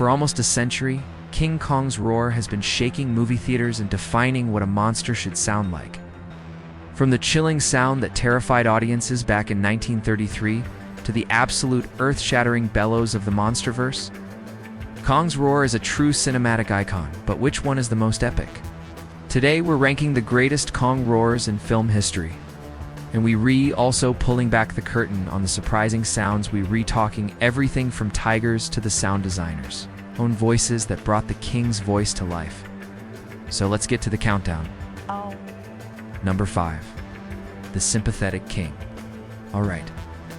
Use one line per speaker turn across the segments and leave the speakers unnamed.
For almost a century, King Kong's roar has been shaking movie theaters and defining what a monster should sound like. From the chilling sound that terrified audiences back in 1933 to the absolute earth-shattering bellows of the Monsterverse, Kong's roar is a true cinematic icon, but which one is the most epic? Today we're ranking the greatest Kong roars in film history, and we also pulling back the curtain on the surprising sounds. We talking everything from tigers to the sound designers' own voices that brought the King's voice to life. So let's get to the countdown. Number 5. The Sympathetic King. Alright,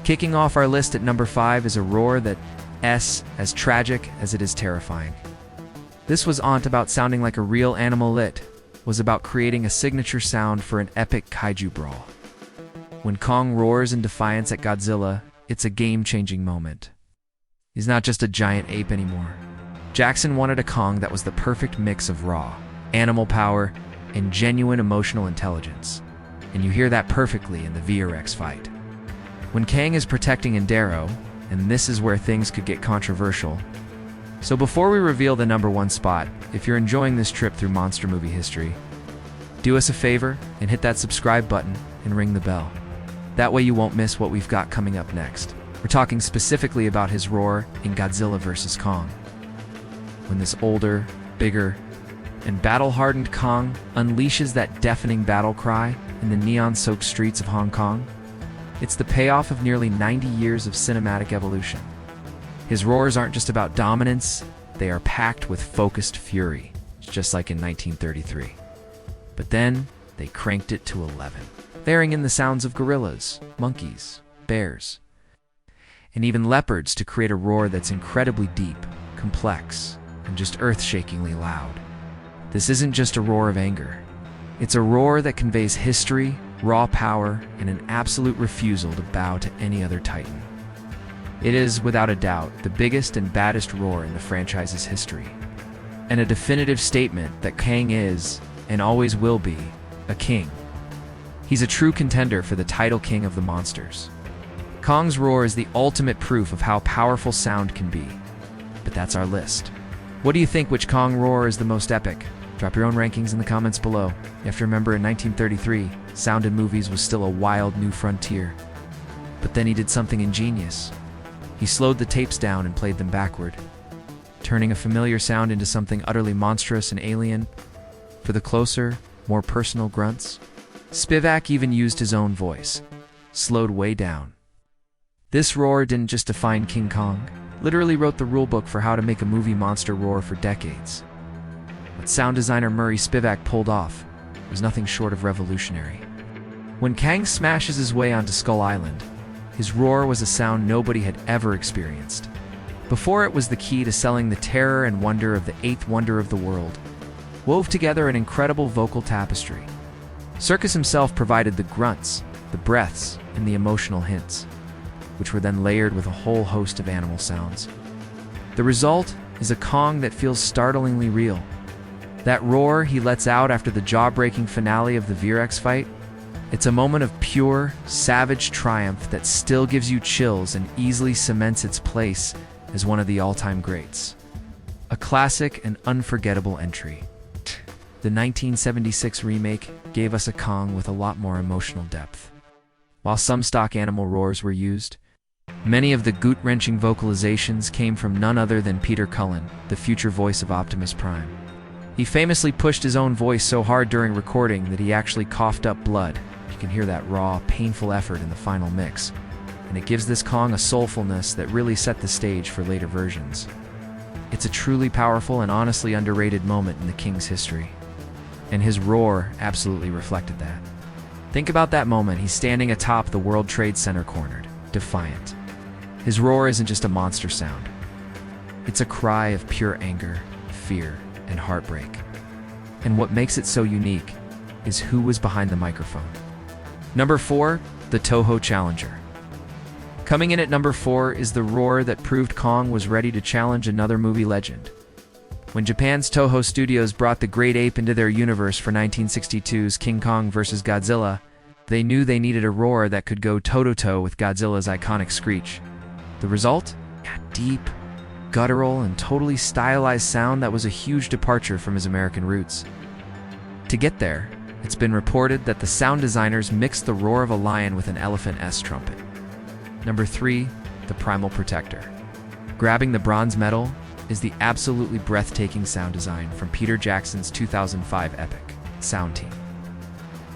kicking off our list at number 5 is a roar that's as tragic as it is terrifying. This wasn't about sounding like a real animal, it was about creating a signature sound for an epic kaiju brawl. When Kong roars in defiance at Godzilla, it's a game-changing moment. He's not just a giant ape anymore. Jackson wanted a Kong that was the perfect mix of raw animal power and genuine emotional intelligence. And you hear that perfectly in the VRX fight. When Kang is protecting Endero, and this is where things could get controversial. So before we reveal the number 1 spot, if you're enjoying this trip through monster movie history, do us a favor and hit that subscribe button and ring the bell. That way you won't miss what we've got coming up next. We're talking specifically about his roar in Godzilla vs. Kong. When this older, bigger, and battle-hardened Kong unleashes that deafening battle cry in the neon-soaked streets of Hong Kong, it's the payoff of nearly 90 years of cinematic evolution. His roars aren't just about dominance, they are packed with focused fury, just like in 1933. But then, they cranked it to 11, layering in the sounds of gorillas, monkeys, bears, and even leopards to create a roar that's incredibly deep, complex, and just earth-shakingly loud. This isn't just a roar of anger. It's a roar that conveys history, raw power, and an absolute refusal to bow to any other titan. It is, without a doubt, the biggest and baddest roar in the franchise's history, and a definitive statement that Kang is, and always will be, a king. He's a true contender for the title King of the Monsters. Kong's roar is the ultimate proof of how powerful sound can be. But that's our list. What do you think, which Kong roar is the most epic? Drop your own rankings in the comments below. You have to remember, in 1933, sound in movies was still a wild new frontier. But then he did something ingenious. He slowed the tapes down and played them backward, turning a familiar sound into something utterly monstrous and alien. For the closer, more personal grunts, Spivak even used his own voice, slowed way down. This roar didn't just define King Kong, literally wrote the rulebook for how to make a movie monster roar for decades. What sound designer Murray Spivak pulled off was nothing short of revolutionary. When Kang smashes his way onto Skull Island, his roar was a sound nobody had ever experienced. Before, it was the key to selling the terror and wonder of the 8th wonder of the world, wove together an incredible vocal tapestry. Circus himself provided the grunts, the breaths, and the emotional hints, which were then layered with a whole host of animal sounds. The result is a Kong that feels startlingly real. That roar he lets out after the jaw-breaking finale of the VRX fight, it's a moment of pure, savage triumph that still gives you chills and easily cements its place as one of the all-time greats. A classic and unforgettable entry. The 1976 remake gave us a Kong with a lot more emotional depth. While some stock animal roars were used, many of the gut-wrenching vocalizations came from none other than Peter Cullen, the future voice of Optimus Prime. He famously pushed his own voice so hard during recording that he actually coughed up blood. You can hear that raw, painful effort in the final mix, and it gives this Kong a soulfulness that really set the stage for later versions. It's a truly powerful and honestly underrated moment in the King's history, and his roar absolutely reflected that. Think about that moment. He's standing atop the World Trade Center cornered, defiant. His roar isn't just a monster sound. It's a cry of pure anger, fear, and heartbreak. And what makes it so unique is who was behind the microphone. Number 4, the Toho Challenger. Coming in at number 4 is the roar that proved Kong was ready to challenge another movie legend. When Japan's Toho Studios brought the great ape into their universe for 1962's King Kong vs. Godzilla, they knew they needed a roar that could go toe-to-toe with Godzilla's iconic screech. The result? A deep, guttural and totally stylized sound that was a huge departure from his American roots. To get there, it's been reported that the sound designers mixed the roar of a lion with an elephant-esque trumpet. Number 3, the Primal Protector. Grabbing the bronze medal is the absolutely breathtaking sound design from Peter Jackson's 2005 epic, Sound Team.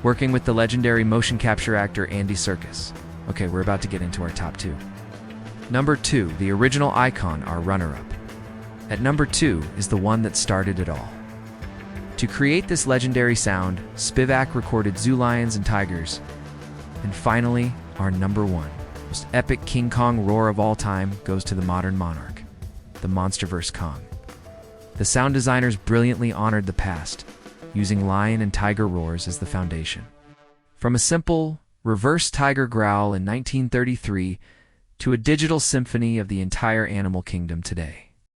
Working with the legendary motion capture actor Andy Serkis. Okay, we're about to get into our top 2. Number 2, the original icon, our runner-up. At number 2 is the one that started it all. To create this legendary sound, Spivak recorded zoo lions and tigers. And finally, our number 1, most epic King Kong roar of all time goes to the modern monarch, the Monsterverse Kong. The sound designers brilliantly honored the past, using lion and tiger roars as the foundation. From a simple, reverse tiger growl in 1933 to a digital symphony of the entire animal kingdom today.